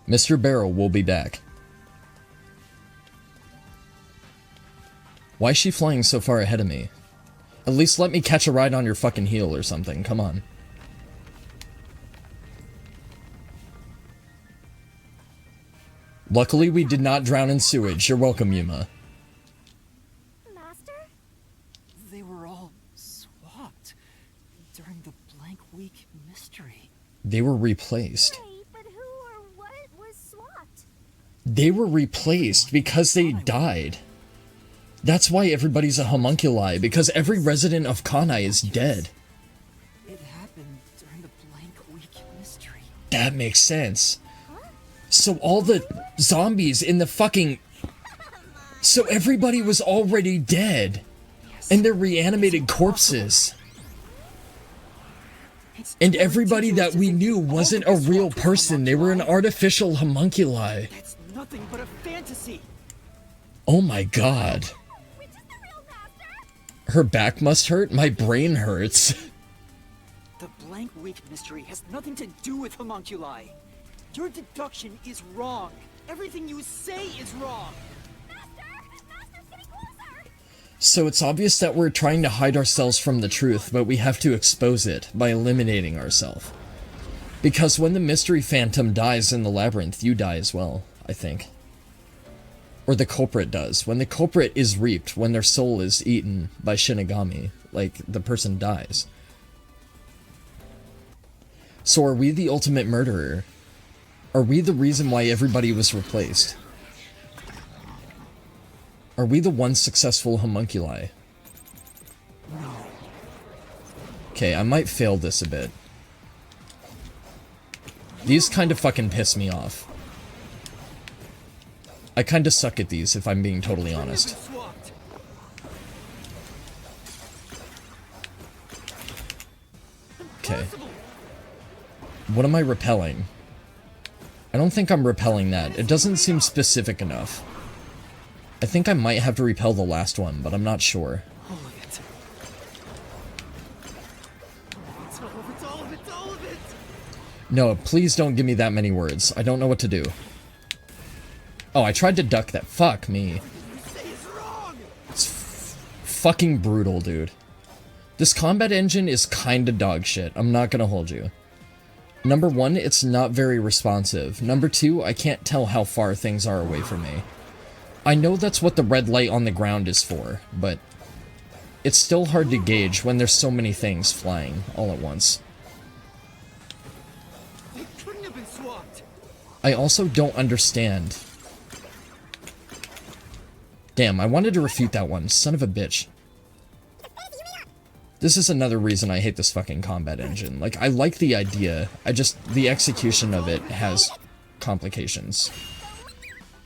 Mr. Barrel will be back. Why is she flying so far ahead of me? At least let me catch a ride on your fucking heel or something, come on. Luckily we did not drown in sewage. You're welcome, Yuma. Master? They were all swapped during the blank week mystery. They were replaced. Wait, but who or what was swapped? They were replaced because they died. That's why everybody's a homunculi, because every resident of Kanai is dead. It happened during the blank week mystery. That makes sense. So all the zombies in the fucking... So everybody was already dead. And they're reanimated corpses. And everybody that we knew wasn't a real person. They were an artificial homunculi. It's nothing but a fantasy. Oh my god. Which is the real master? Her back must hurt? My brain hurts. The blank week mystery has nothing to do with homunculi. Your deduction is wrong. Everything you say is wrong. Master's getting closer! So it's obvious that we're trying to hide ourselves from the truth, but we have to expose it by eliminating ourselves. Because when the mystery phantom dies in the labyrinth, you die as well, I think. Or the culprit does. When the culprit is reaped, when their soul is eaten by Shinigami, like, the person dies. So are we the ultimate murderer? Are we the reason why everybody was replaced? Are we the one successful homunculi? Okay, I might fail this a bit. These kind of fucking piss me off. I kind of suck at these, if I'm being totally honest. Okay. What am I repelling? I don't think I'm repelling that. It doesn't seem specific enough. I think I might have to repel the last one, but I'm not sure. No, please don't give me that many words. I don't know what to do. Oh, I tried to duck that. Fuck me. It's fucking brutal, dude. This combat engine is kinda dog shit. I'm not gonna hold you. Number one, it's not very responsive. Number two, I can't tell how far things are away from me. I know that's what the red light on the ground is for, but it's still hard to gauge when there's so many things flying all at once. They couldn't have been swapped. I also don't understand. Damn, I wanted to refute that one. Son of a bitch. This is another reason I hate this fucking combat engine. Like, I like the idea, the execution of it has complications.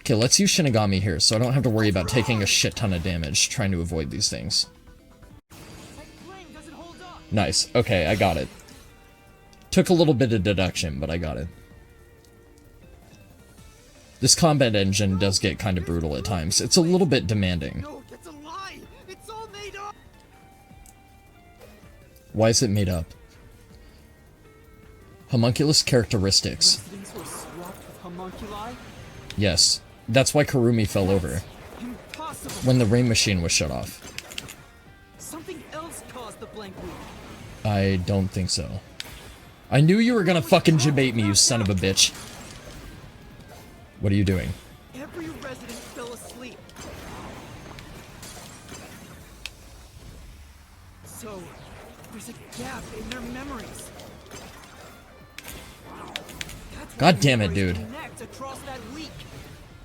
Okay, let's use Shinigami here, so I don't have to worry about taking a shit ton of damage trying to avoid these things. Nice, okay, I got it. Took a little bit of deduction, but I got it. This combat engine does get kind of brutal at times. It's a little bit demanding. No, that's a lie. It's all made up. Why is it made up? Homunculus characteristics. Residents were swapped with homunculi? Yes. That's why Kurumi fell over. Impossible. When the rain machine was shut off. Something else caused the blank week. I don't think so. I knew you were gonna fucking debate me, you son of a bitch. What are you doing? Every resident fell asleep. So, there's a gap in their memories. That's God why damn it, memories dude. connect across that week.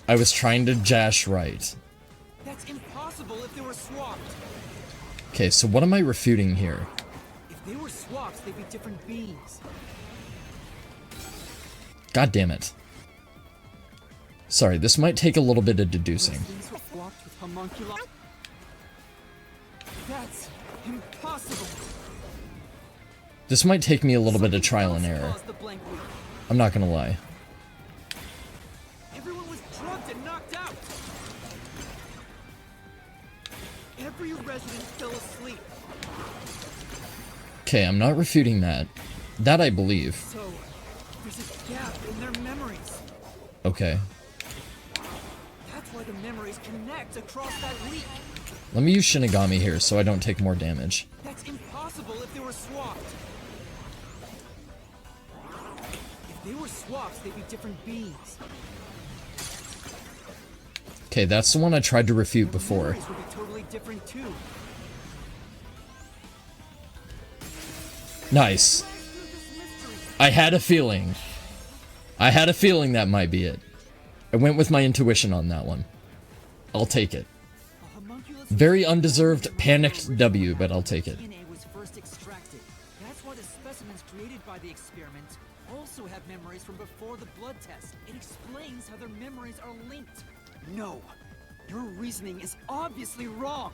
I was trying to dash right. That's impossible if they were swapped. Okay, so what am I refuting here? If they were swapped, they'd be different beings. God damn it. Sorry, this might take a little bit of deducing. Residents were swapped with homunculi. That's impossible. This might take me a little bit of trial and error. Caused the blank week. I'm not gonna lie. Everyone was drugged and knocked out. Every resident fell asleep. Okay, I'm not refuting that. That I believe. So, there's a gap in their memories. Okay. That's why the memories connect across that leak. Let me use Shinigami here so I don't take more damage. That's impossible if they were swapped. If they were swaps, they'd be different beings. Okay, that's the one I tried to refute The before. memories would be totally different too. Nice. I had a feeling. I had a feeling that might be it. I went with my intuition on that one. I'll take it. A homunculus Very undeserved, panicked W, but I'll take it. DNA was first extracted. That's why the specimens created by the experiment also have memories from before the blood test. It explains how their memories are linked. No, your reasoning is obviously wrong.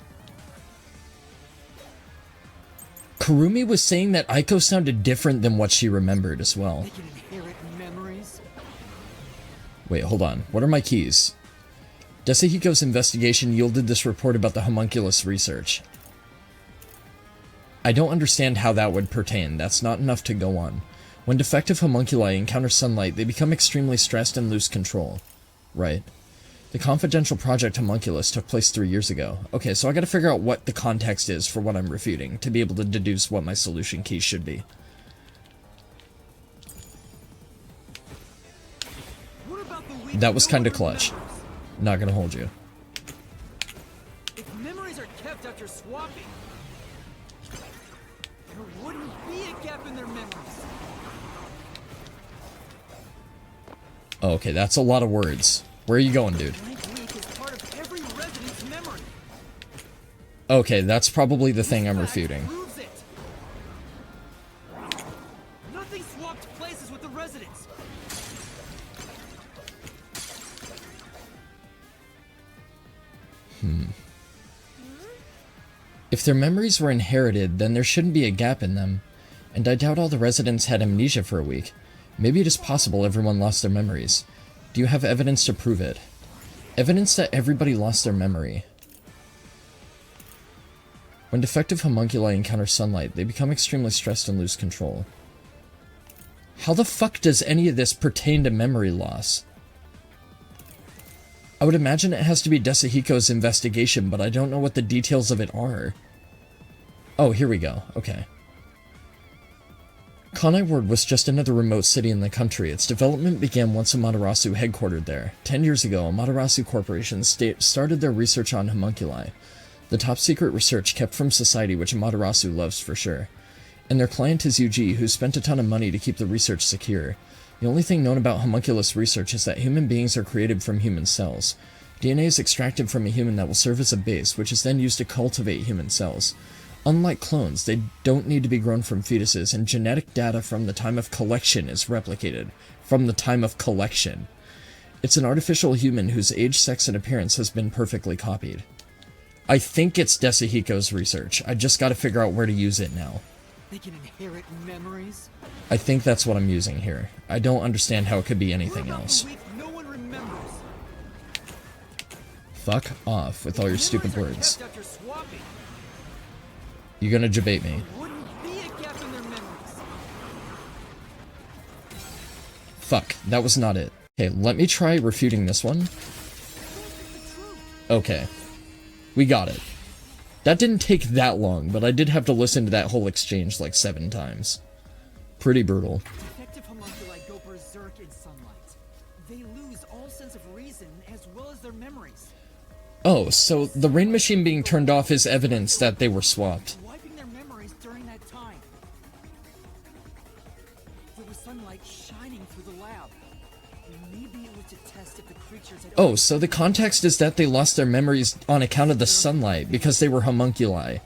Kurumi was saying that Aiko sounded different than what she remembered as well. They can inherit memories. Wait, hold on. What are my keys? Desahiko's investigation yielded this report about the homunculus research. I don't understand how that would pertain. That's not enough to go on. When defective homunculi encounter sunlight, they become extremely stressed and lose control. Right. The confidential project homunculus took place 3 years ago. Okay, so I gotta figure out what the context is for what I'm refuting, to be able to deduce what my solution key should be. What about the weak That was no kinda one clutch. remembers? Not gonna hold you. If memories are kept after swapping, there wouldn't be a gap in their memories. Oh, okay, that's a lot of words. Where are you going, dude? Blank week is part of every resident's memory. Okay, that's probably the thing I'm refuting. Proves it. Nothing swapped places with the residents. If their memories were inherited, then there shouldn't be a gap in them. And I doubt all the residents had amnesia for a week. Maybe it is possible everyone lost their memories. Do you have evidence to prove it? Evidence that everybody lost their memory. When defective homunculi encounter sunlight, they become extremely stressed and lose control. How the fuck does any of this pertain to memory loss? I would imagine it has to be Desahiko's investigation, but I don't know what the details of it are. Oh, here we go. Okay. Kanai Ward was just another remote city in the country. Its development began once Amaterasu headquartered there. 10 years ago, Amaterasu Corporation started their research on homunculi, the top-secret research kept from society which Amaterasu loves for sure. And their client is UG, who spent a ton of money to keep the research secure. The only thing known about homunculus research is that human beings are created from human cells. DNA is extracted from a human that will serve as a base, which is then used to cultivate human cells. Unlike clones, they don't need to be grown from fetuses, and genetic data from the time of collection is replicated. From the time of collection. It's an artificial human whose age, sex, and appearance has been perfectly copied. I think it's Desahiko's research. I just gotta figure out where to use it now. They can inherit memories. I think that's what I'm using here. I don't understand how it could be What anything about else. the week no one remembers? Fuck off with all your stupid Memories are words. kept after swapping. You're gonna debate me. Wouldn't be a gap in their memories. Fuck, that was not it. Okay, let me try refuting this one. Okay. We got it. That didn't take that long, but I did have to listen to that whole exchange like 7 times. Pretty brutal. Defective homunculi go berserk in sunlight. They lose all sense of reason as well as their memories. Oh, so the rain machine being turned off is evidence that they were swapped. Wiping their memories during that time. There was sunlight shining through the lab. Maybe it was to test if the creatures had... Oh, so the context is that they lost their memories on account of the sunlight because they were homunculi.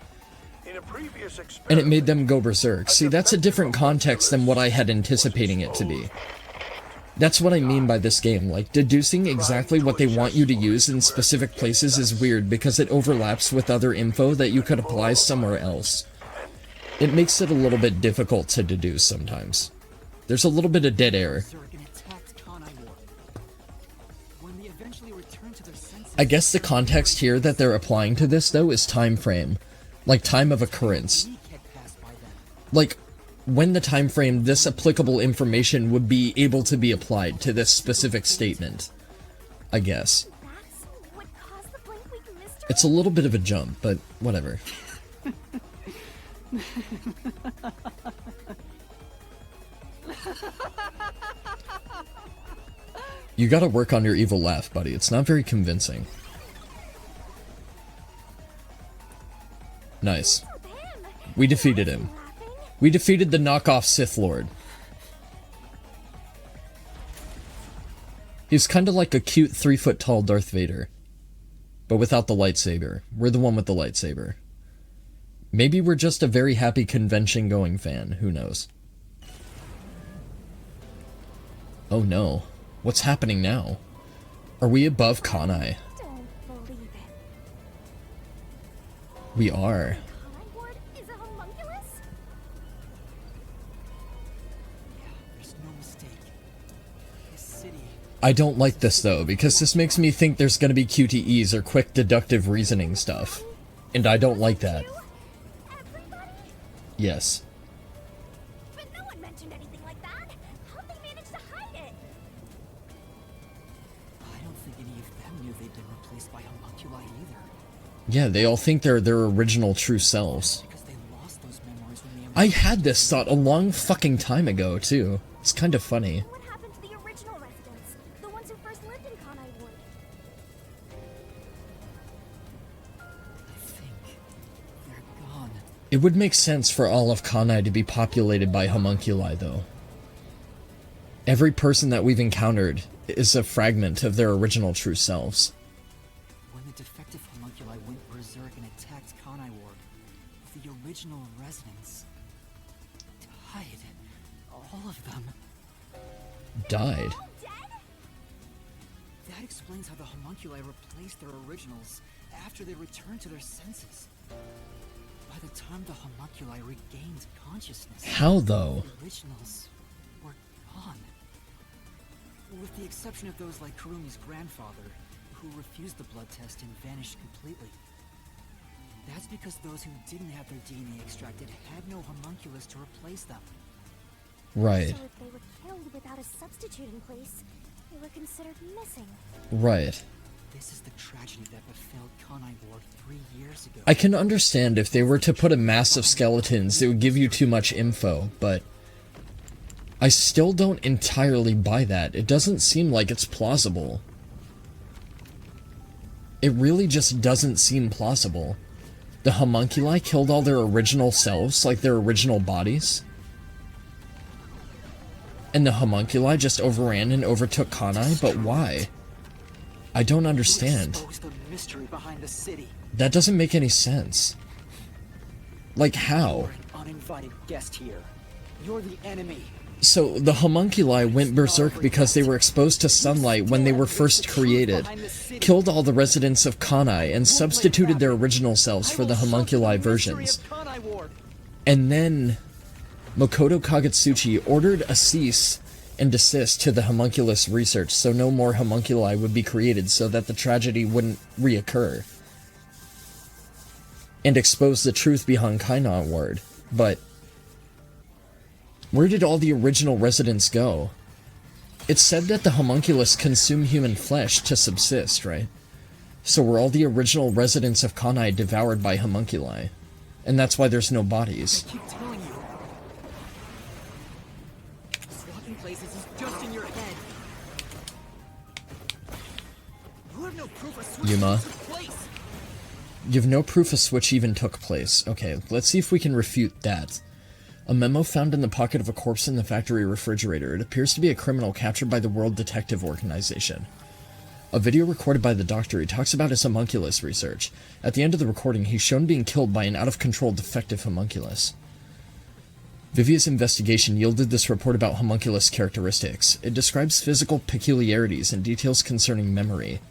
And it made them go berserk. See, that's a different context than what I had anticipating it to be. That's what I mean by this game. Like, deducing exactly what they want you to use in specific places is weird because it overlaps with other info that you could apply somewhere else. It makes it a little bit difficult to deduce sometimes. There's a little bit of dead air. berserk and attacked Kanai Ward. When they eventually returned to their senses... I guess the context here that they're applying to this, though, is time frame. Like, time of occurrence. a week had passed by then. Like, when the time frame this applicable information would be able to be applied to this specific statement, I guess. That's what caused the blank week mystery? It's a little bit of a jump, but whatever. You gotta work on your evil laugh, buddy. It's not very convincing. Nice. With him. We defeated him. Laughing? We defeated the knockoff Sith Lord. He's kinda like a cute 3-foot-tall Darth Vader. But without the lightsaber. We're the one with the lightsaber. Maybe we're just a very happy convention-going fan. Who knows? Oh no. What's happening now? Are we above Kanai? Don't believe it. We are. Kanai Ward is a homunculus? Yeah, there's no mistake. This city. I don't like this though, because this makes me think there's gonna be QTEs or quick deductive reasoning stuff. And I don't like that. Everybody? Yes. But no one mentioned anything like that. How'd they manage to hide it? I don't think any of them knew they'd been replaced by homunculi either. Yeah, they all think they're their original true selves. Because they lost those memories when the I had this thought a long fucking time ago, too. It's kind of funny. What happened to the original residents? The ones who first lived in Kanai Ward? I think they're gone. It would make sense for all of Kanai to be populated by homunculi, though. Every person that we've encountered is a fragment of their original true selves. When the defective homunculi went berserk and attacked Kanai Ward, the original residents died. All of them. Died. All dead? That explains how the homunculi replaced their originals after they returned to their senses. By the time the homunculi regained consciousness, How, though? the originals were gone. With the exception of those like Kurumi's grandfather, who refused the blood test and vanished completely. That's because those who didn't have their DNA extracted had no homunculus to replace them. Right. So if they were killed without a substitute in place, they were considered missing. Right. This is the tragedy that befell Kanai Ward 3 years ago. I can understand if they were to put a mass of skeletons, it would give you too much info, but I still don't entirely buy that. It doesn't seem like it's plausible. It really just doesn't seem plausible. The homunculi killed all their original selves, like their original bodies. And the homunculi just overran and overtook Kanai, but why? I don't understand. Expose the mystery behind the city. That doesn't make any sense. Like, how? You're an uninvited guest here. You're the enemy. So, the homunculi went berserk because they were exposed to sunlight when they were first created, killed all the residents of Kanai, and substituted their original selves for the homunculi versions. And then, Makoto Kagutsuchi ordered a cease and desist to the homunculus research so no more homunculi would be created so that the tragedy wouldn't reoccur. And expose the truth behind Kanai Ward. But where did all the original residents go? It's said that the homunculus consume human flesh to subsist, right? So were all the original residents of Kanai devoured by homunculi? And that's why there's no bodies. I keep telling you. Swapping places is just in your head. You have no proof a switch Yuma. took place. You have no proof a switch even took place. Okay, let's see if we can refute that. A memo found in the pocket of a corpse in the factory refrigerator. It appears to be a criminal captured by the World Detective Organization. A video recorded by the doctor, he talks about his homunculus research. At the end of the recording, he's shown being killed by an out-of-control defective homunculus. Vivia's investigation yielded this report about homunculus characteristics. It describes physical peculiarities and details concerning memory.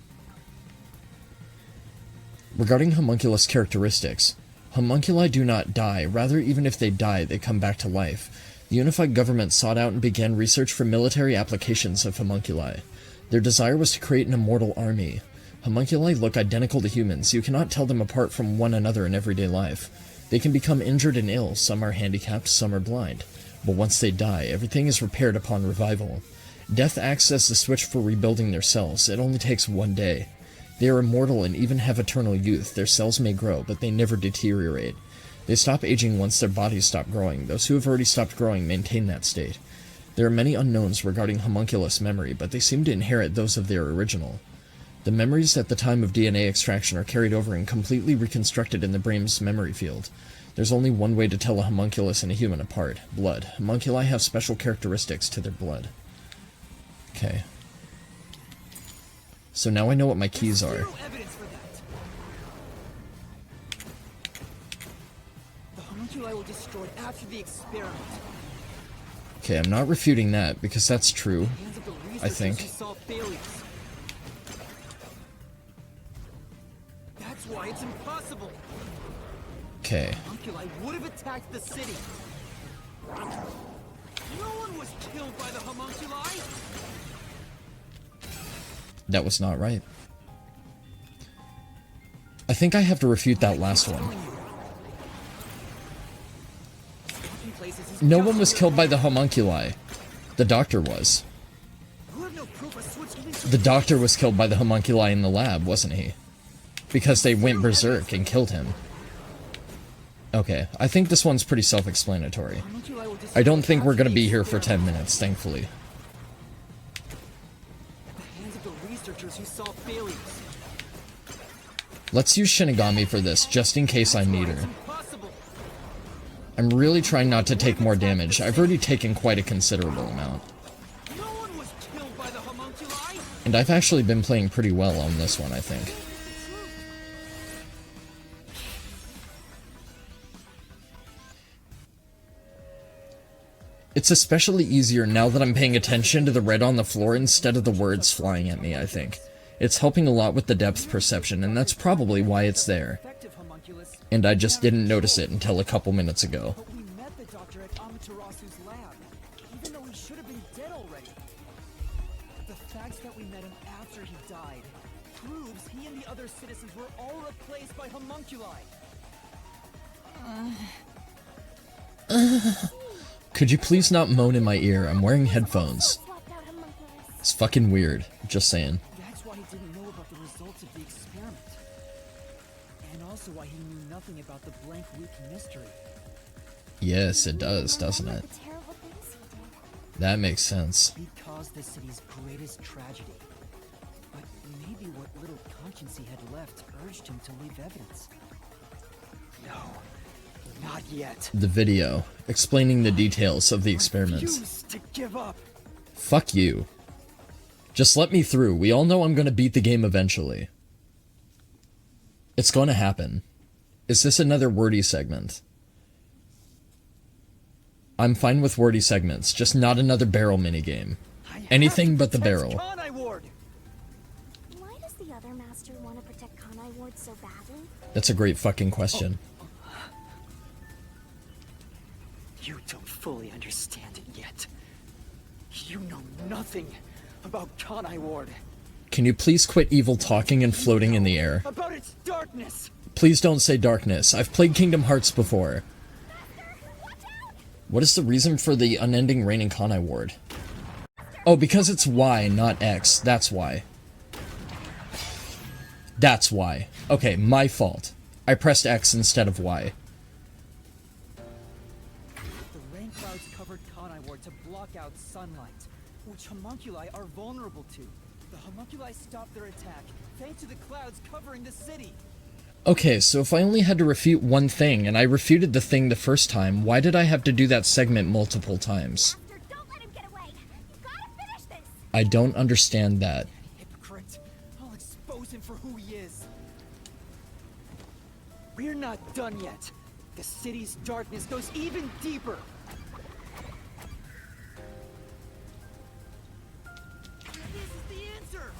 Regarding homunculus characteristics, homunculi do not die, rather even if they die, they come back to life. The unified government sought out and began research for military applications of homunculi. Their desire was to create an immortal army. Homunculi look identical to humans, you cannot tell them apart from one another in everyday life. They can become injured and ill, some are handicapped, some are blind. But once they die, everything is repaired upon revival. Death acts as the switch for rebuilding their cells. It only takes 1 day. They are immortal and even have eternal youth. Their cells may grow, but they never deteriorate. They stop aging once their bodies stop growing. Those who have already stopped growing maintain that state. There are many unknowns regarding homunculus memory, but they seem to inherit those of their original. The memories at the time of DNA extraction are carried over and completely reconstructed in the brain's memory field. There's only one way to tell a homunculus and a human apart: blood. Homunculi have special characteristics to their blood. Okay. So now I know what my keys are. Zero evidence for that. The homunculi were destroyed after the experiment. Okay, I'm not refuting that, because that's true, Hands of the I researchers think. who saw failures. That's why it's impossible. Okay. Homunculi would have attacked the city. No one was killed by the homunculi. That was not right. I think I have to refute that last one. No one was killed by the homunculi. The doctor was. The doctor was killed by the homunculi in the lab, wasn't he? Because they went berserk and killed him. Okay, I think this one's pretty self-explanatory. I don't think we're gonna be here for 10 minutes, thankfully. Let's use Shinigami for this, just in case I need her. I'm really trying not to take more damage. I've already taken quite a considerable amount. And I've actually been playing pretty well on this one, I think. It's especially easier now that I'm paying attention to the red on the floor instead of the words flying at me, I think. It's helping a lot with the depth perception, and that's probably why it's there. And I just didn't notice it until a couple minutes ago. But we met the doctor at Amaterasu's lab, even though he should have been dead already. The fact that we met him after he died proves he and the other citizens were all replaced by homunculi. Could you please not moan in my ear? I'm wearing headphones. It's fucking weird, just saying. That's why he didn't know about the results of the experiment. And also why he knew nothing about the blank week mystery. Yes, it does, doesn't it? That makes sense. He caused the city's greatest tragedy. But maybe what little conscience he had left urged him to leave evidence. No, not yet. The video, explaining the details of the experiments. Refuse to give up. Fuck you. Just let me through. We all know I'm gonna beat the game eventually. It's gonna happen. Is this another wordy segment? I'm fine with wordy segments, just not another barrel minigame. Anything but the barrel. Kanai Ward. Why does the other master want to protect Kanai Ward so badly? That's a great fucking question. You don't fully understand it yet. You know nothing about Kanai Ward. Can you please quit evil talking and floating in the air? About its darkness. Please don't say darkness. I've played Kingdom Hearts before. What is the reason for the unending reign in Kanai Ward? Oh, because it's Y, not X. That's why. That's why. Okay, my fault. I pressed X instead of Y. The rain clouds covered Kanai Ward to block out sunlight, which homunculi are vulnerable to. The homunculi stopped their attack thanks to the clouds covering the city. Okay, so if I only had to refute one thing, and I refuted the thing the first time, why did I have to do that segment multiple times? Master, don't let him get away. You've got to finish this. I don't understand that. Hypocrite. I'll expose him for who he is. We're not done yet. The city's darkness goes even deeper. This is the answer.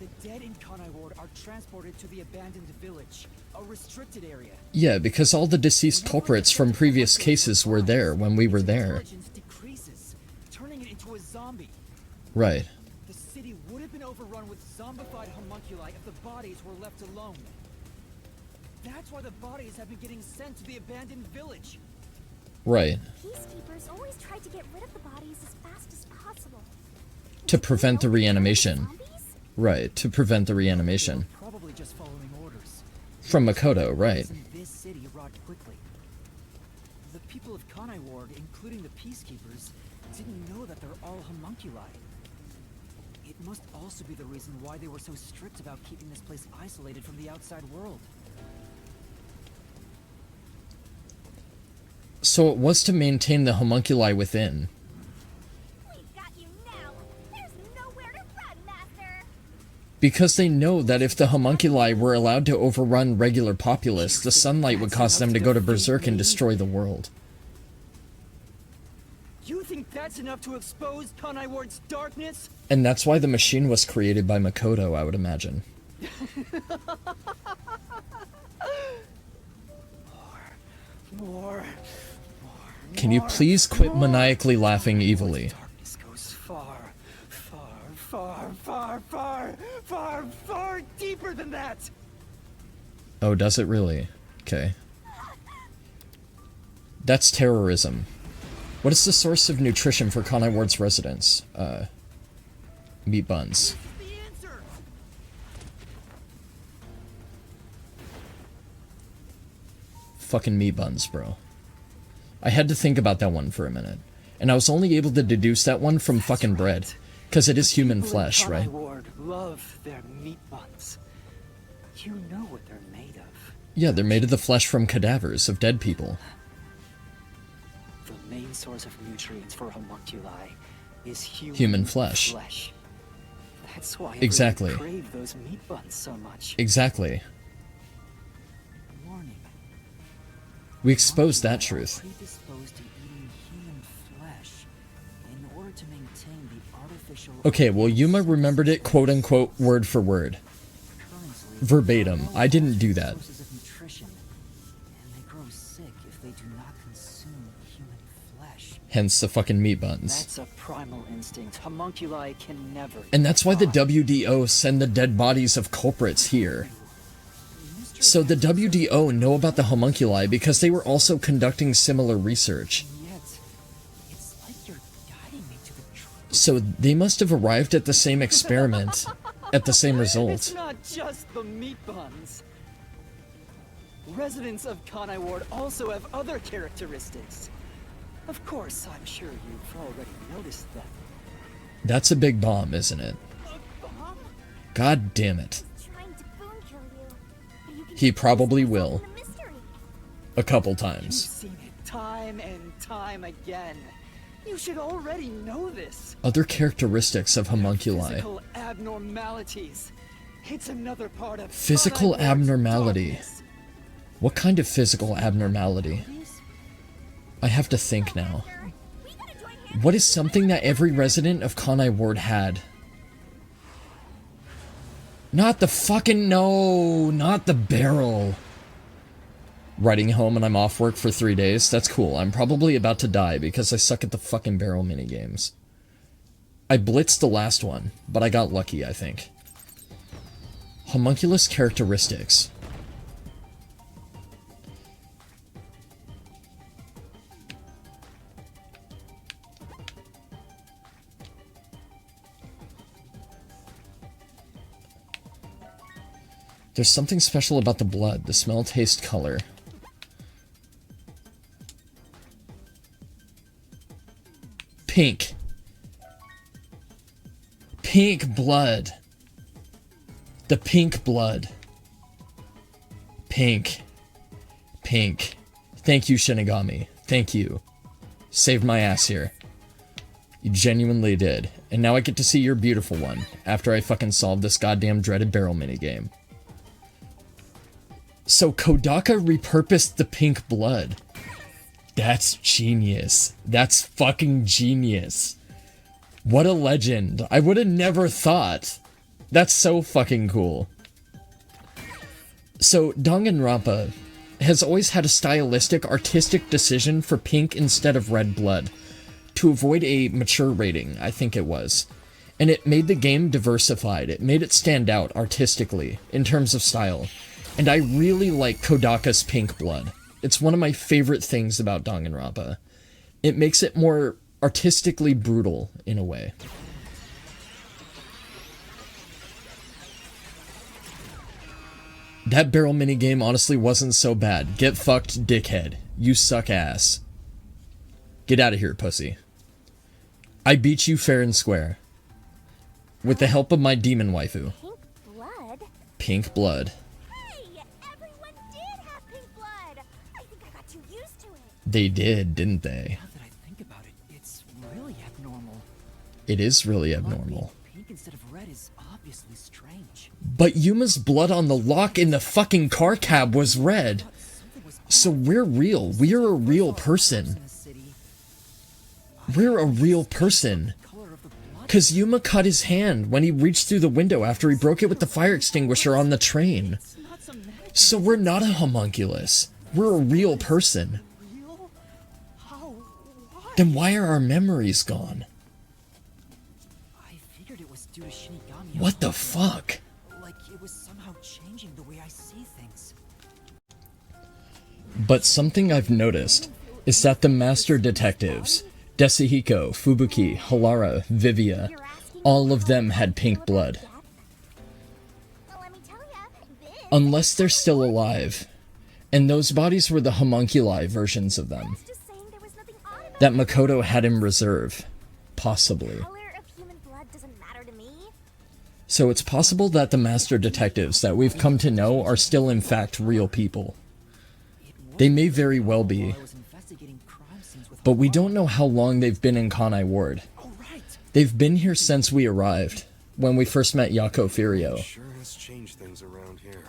The dead in Kanai Ward are transported to the abandoned village, a restricted area. Yeah, because all the deceased culprits from previous cases were there when we were there. Intelligence decreases, turning it into a zombie. Right. The city would have been overrun with zombified homunculi if the bodies were left alone. That's why the bodies have been getting sent to the abandoned village. Right. Peacekeepers always try to get rid of the bodies as fast as possible. To prevent the reanimation. Zombies? Right, to prevent the reanimation. Probably just following orders. From Makoto, right. In this city rot quickly. The people of Kanai Ward, including the peacekeepers, didn't know that they're all homunculi. It must also be the reason why they were so strict about keeping this place isolated from the outside world. So it was to maintain the homunculi within. We've got you now. There's nowhere to run, Master. Because they know that if the homunculi were allowed to overrun regular populace, the sunlight would cause them to go to berserk and destroy the world. You think that's enough to expose Kanai Ward's darkness? And that's why the machine was created by Makoto, I would imagine. More. Can you please quit maniacally laughing evilly? Darkness goes far, far deeper than that. Oh, does it really? Okay. That's terrorism. What is the source of nutrition for Kanai Ward's residents? Meat buns. The answer. Fucking meat buns, bro. I had to think about that one for a minute. And I was only able to deduce that one from fucking bread. Because it is human flesh, right? Kanai Ward love their meat buns. You know what they're made of. Yeah, they're made of the flesh from cadavers of dead people. The main source of nutrients for homunculi is Human flesh. That's why Exactly. everyone crave those meat buns so much. Exactly. Warning. We exposed that truth. Predisposed to eating human flesh in order to maintain the artificial. Okay, well, Yuma remembered it quote-unquote word for word. Currently, Verbatim. I didn't do that. sources of nutrition, and they grow sick if they do not consume human flesh. Hence the fucking meat buns. That's a primal instinct. Homunculi can never. And that's why the WDO send the dead bodies of culprits here. So the WDO know about the homunculi because they were also conducting similar research. Yet, it's like you're guiding me to the truth. So they must have arrived at the same experiment, at the same It's result. not just the meat buns. Residents of Kanai Ward also have other characteristics. Of course, I'm sure you've already noticed them. That's a big bomb, isn't it? God damn it. Trying to boom kill you. But you can He keep probably yourself will. in the mystery. A couple You've times. seen it time and time again. You should already know this. Other characteristics of homunculi. Physical abnormalities. It's another part of Physical Kanai Ward's abnormality. darkness. What kind of physical abnormality? These- I have to think now. We gotta join hands. What is something that every resident of Kanai Ward had? Not the fucking no, not the barrel. Riding home and I'm off work for 3 days. That's cool. I'm probably about to die because I suck at the fucking barrel minigames. I blitzed the last one, but I got lucky, I think. Homunculus characteristics. There's something special about the blood. The smell, taste, color. Pink. Pink blood. The pink blood. Pink. Pink. Thank you, Shinigami. Thank you. Saved my ass here. You genuinely did. And now I get to see your beautiful one, after I fucking solve this goddamn dreaded barrel minigame. So Kodaka repurposed the pink blood. That's genius. That's fucking genius. What a legend. I would have never thought. That's so fucking cool. So Danganronpa has always had a stylistic, artistic decision for pink instead of red blood, to avoid a mature rating, I think it was. And it made the game diversified. It made it stand out artistically, in terms of style. And I really like Kodaka's pink blood. It's one of my favorite things about Danganronpa. It makes it more artistically brutal in a way. That barrel minigame honestly wasn't so bad. Get fucked, dickhead. You suck ass. Get out of here, pussy. I beat you fair and square. With the help of my demon waifu. Pink blood? Pink blood. Hey! Everyone did have pink blood! I think I got too used to it. They did, didn't they? Now that I think about it, it's really abnormal. It is really Blood being abnormal. pink instead of red is obviously strange. But Yuma's blood on the lock in the fucking car cab was red. Something was So we're real. We're a real person. in the city. We're a real person. Color of the blood. Cause Yuma cut his hand when he reached through the window after he broke it with the fire extinguisher on the train. It's not some magic. So we're not a homunculus. We're a real person. Real? How? Why? Then why are our memories gone? I figured it was due to Shinigami. What the fuck? Like it was somehow changing the way I see things. But something I've noticed is that the master detectives, Desihiko, Fubuki, Halara, Vivia, all of them had pink blood. Well, let me tell ya, this Unless they're still alive. And those bodies were the homunculi versions of them. is just saying there was nothing odd about That Makoto had in reserve. Possibly. color of human blood doesn't matter to me. So it's possible that the master detectives that we've come to know are still in fact real people. They may very well be, I was investigating crime scenes with but we don't know how long they've been in Kanai Ward. Oh right. They've been here since we arrived, when we first met Yako Furio. Sure has changed things around here.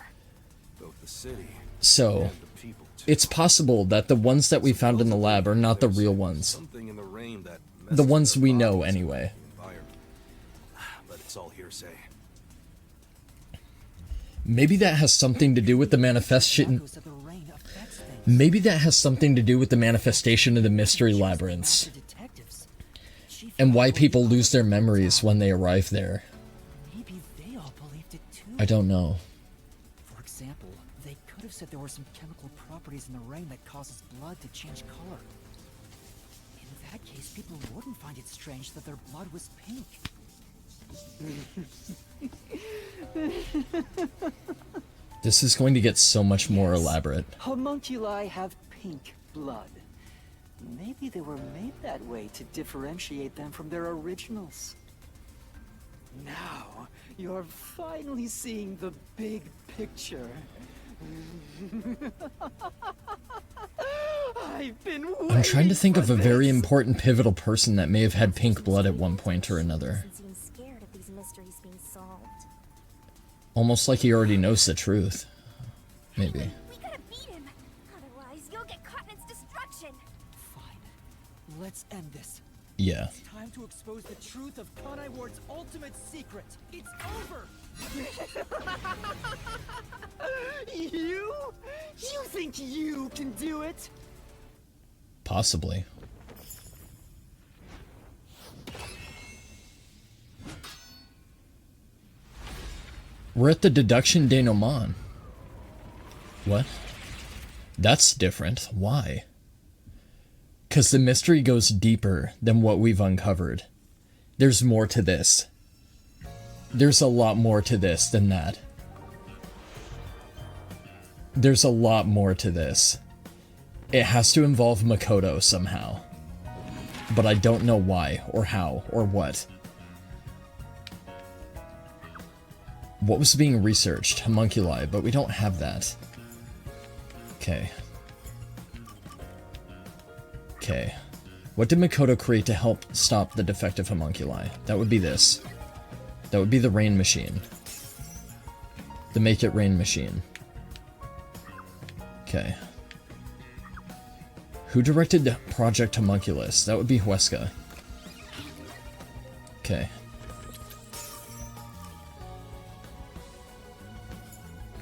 Both the city So, and the people too. it's possible that the ones that we found in the lab are not the real ones. Something in the rain that The messes ones with we their know bodies and anyway. the environment. But it's all hearsay. Maybe that has something to do with the manifestation. Echoes of the rain affects things. Maybe that has something to do with the manifestation of the mystery labyrinths, Master detectives. Chief and why Yako people believed lose their it memories when they arrive there. Maybe they all believed it too. I don't know. For example, they could have said there were some chemical properties in the rain that causes blood to change color. In that case, people wouldn't find it strange that their blood was pink. This is going to get so much more elaborate. Homunculi have pink blood. Maybe they were made that way to differentiate them from their originals. Now, you're finally seeing the big picture. I've been I'm trying to think of a very this. important pivotal person that may have had pink blood at one point or another. Doesn't seem scared of these mysteries being solved. Almost like he already knows the truth. Maybe. We gotta beat him. Otherwise, you'll get caught in its destruction. Fine. Let's end this. Yeah. It's time to expose the truth of Kanai Ward's ultimate secret. It's over! You? You think you can do it? Possibly. We're at the Deduction Denouement. What? That's different. Why? Because the mystery goes deeper than what we've uncovered. There's more to this. There's a lot more to this than that. There's a lot more to this. It has to involve Makoto somehow. But I don't know why, or how, or what. What was being researched? Homunculi, but we don't have that. Okay. Okay. What did Makoto create to help stop the defective homunculi? That would be this. That would be the rain machine. The make it rain machine. Okay. Who directed Project Homunculus? That would be Huesca. Okay.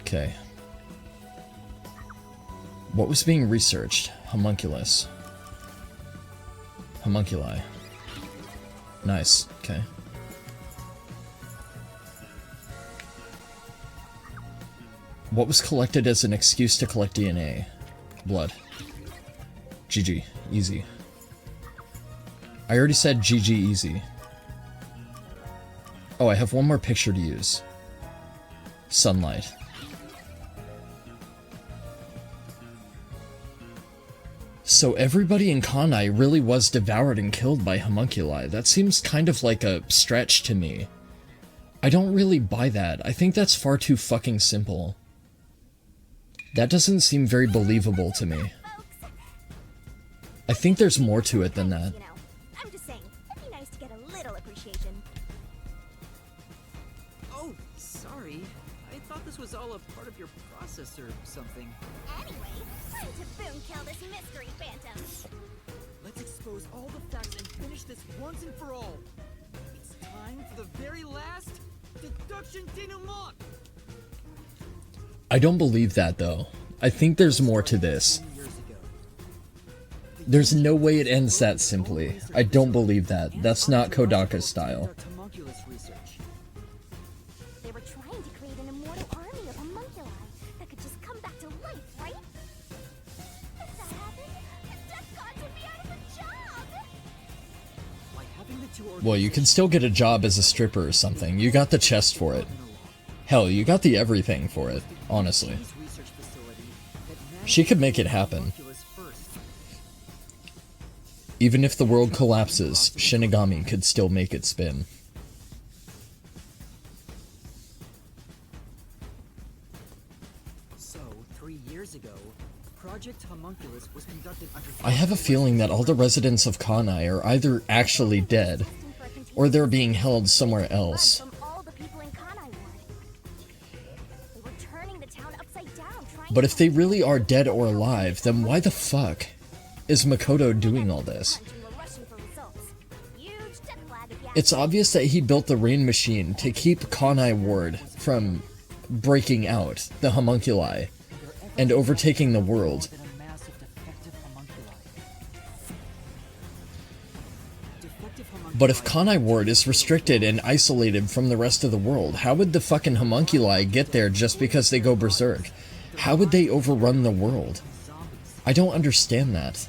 Okay. What was being researched? Homunculus. Homunculi. Nice. Okay. What was collected as an excuse to collect DNA? Blood. GG. Easy. I already said GG easy. Oh, I have one more picture to use. Sunlight. So everybody in Kanai really was devoured and killed by homunculi. That seems kind of like a stretch to me. I don't really buy that. I think that's far too fucking simple. That doesn't seem very believable to me. I think there's more to it than that. You know, I'm just saying, it'd be nice to get a little appreciation. Oh, sorry. I thought this was all a part of your process or something. Anyway, time to boom kill this mystery phantom. Let's expose all the facts and finish this once and for all. It's time for the very last Deduction Denouement. I don't believe that, though. I think there's more to this. There's no way it ends that simply. I don't believe that. That's not Kodaka's style. They were trying to create an immortal army of homunculi that could just come back to life, right? If that happened, the death gods would be out of a job. Well, you can still get a job as a stripper or something. You got the chest for it. Hell, you got the everything for it, honestly. She could make it happen. Even if the world collapses, Shinigami could still make it spin. So, 3 years ago, Project Homunculus was conducted under... I have a feeling that all the residents of Kanai are either actually dead, or they're being held somewhere else. From all the people in Kanai Ward. They were turning the town upside down, trying But if they really are dead or alive, then why the fuck is Makoto doing all this? It's obvious that he built the rain machine to keep Kanai Ward from breaking out, the homunculi, and overtaking the world. But if Kanai Ward is restricted and isolated from the rest of the world, how would the fucking homunculi get there just because they go berserk? How would they overrun the world? I don't understand that.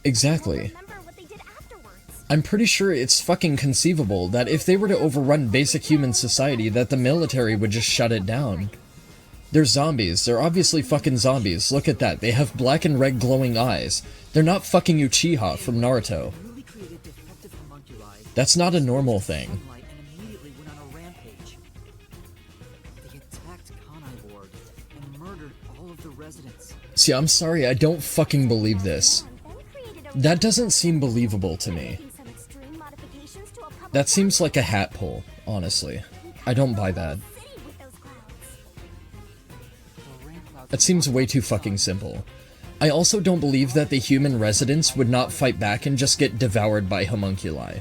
Exactly. I'm pretty sure it's fucking conceivable that if they were to overrun basic human society, that the military would just shut it down. They're zombies. They're obviously fucking zombies. Look at that. They have black and red glowing eyes. They're not fucking Uchiha from Naruto. That's not a normal thing. See, I'm sorry, I don't fucking believe this. That doesn't seem believable to me. That seems like a hat pull, honestly. I don't buy that. That seems way too fucking simple. I also don't believe that the human residents would not fight back and just get devoured by homunculi.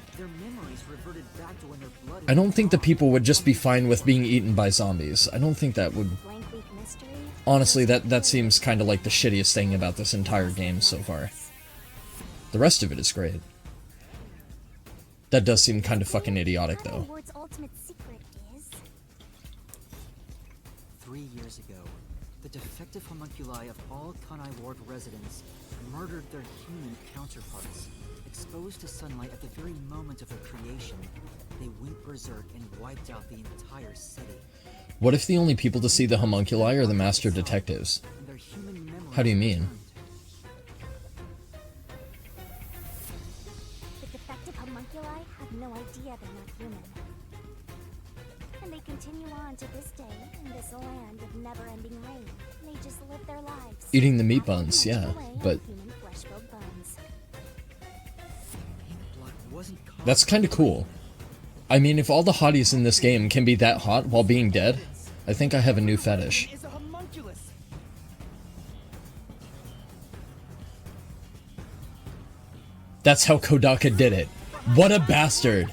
I don't think the people would just be fine with being eaten by zombies. I don't think that would... Honestly, that seems kind of like the shittiest thing about this entire game so far. The rest of it is great. That does seem kind of fucking idiotic, though. 3 years ago, the defective homunculi of all Kanai Ward residents murdered their human counterparts. Exposed to sunlight at the very moment of their creation, they went berserk and wiped out the entire city. What if the only people to see the homunculi are the master detectives? How do you mean? The defective homunculi have no idea they're not human. And they continue on to this day in this land of never-ending rain. They just live their lives. Eating the meat buns, yeah, but... That's kind of cool. I mean, if all the hotties in this game can be that hot while being dead, I think I have a new fetish. That's how Kodaka did it. What a bastard.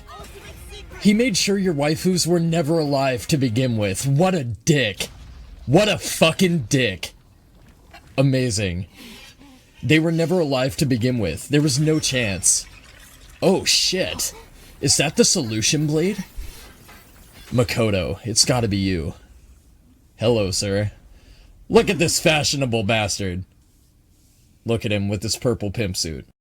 He made sure your waifus were never alive to begin with. What a dick. What a fucking dick. Amazing. They were never alive to begin with. There was no chance. Oh shit. Is that the solution blade? Makoto, it's gotta be you. Hello, sir. Look at this fashionable bastard. Look at him with this purple pimp suit.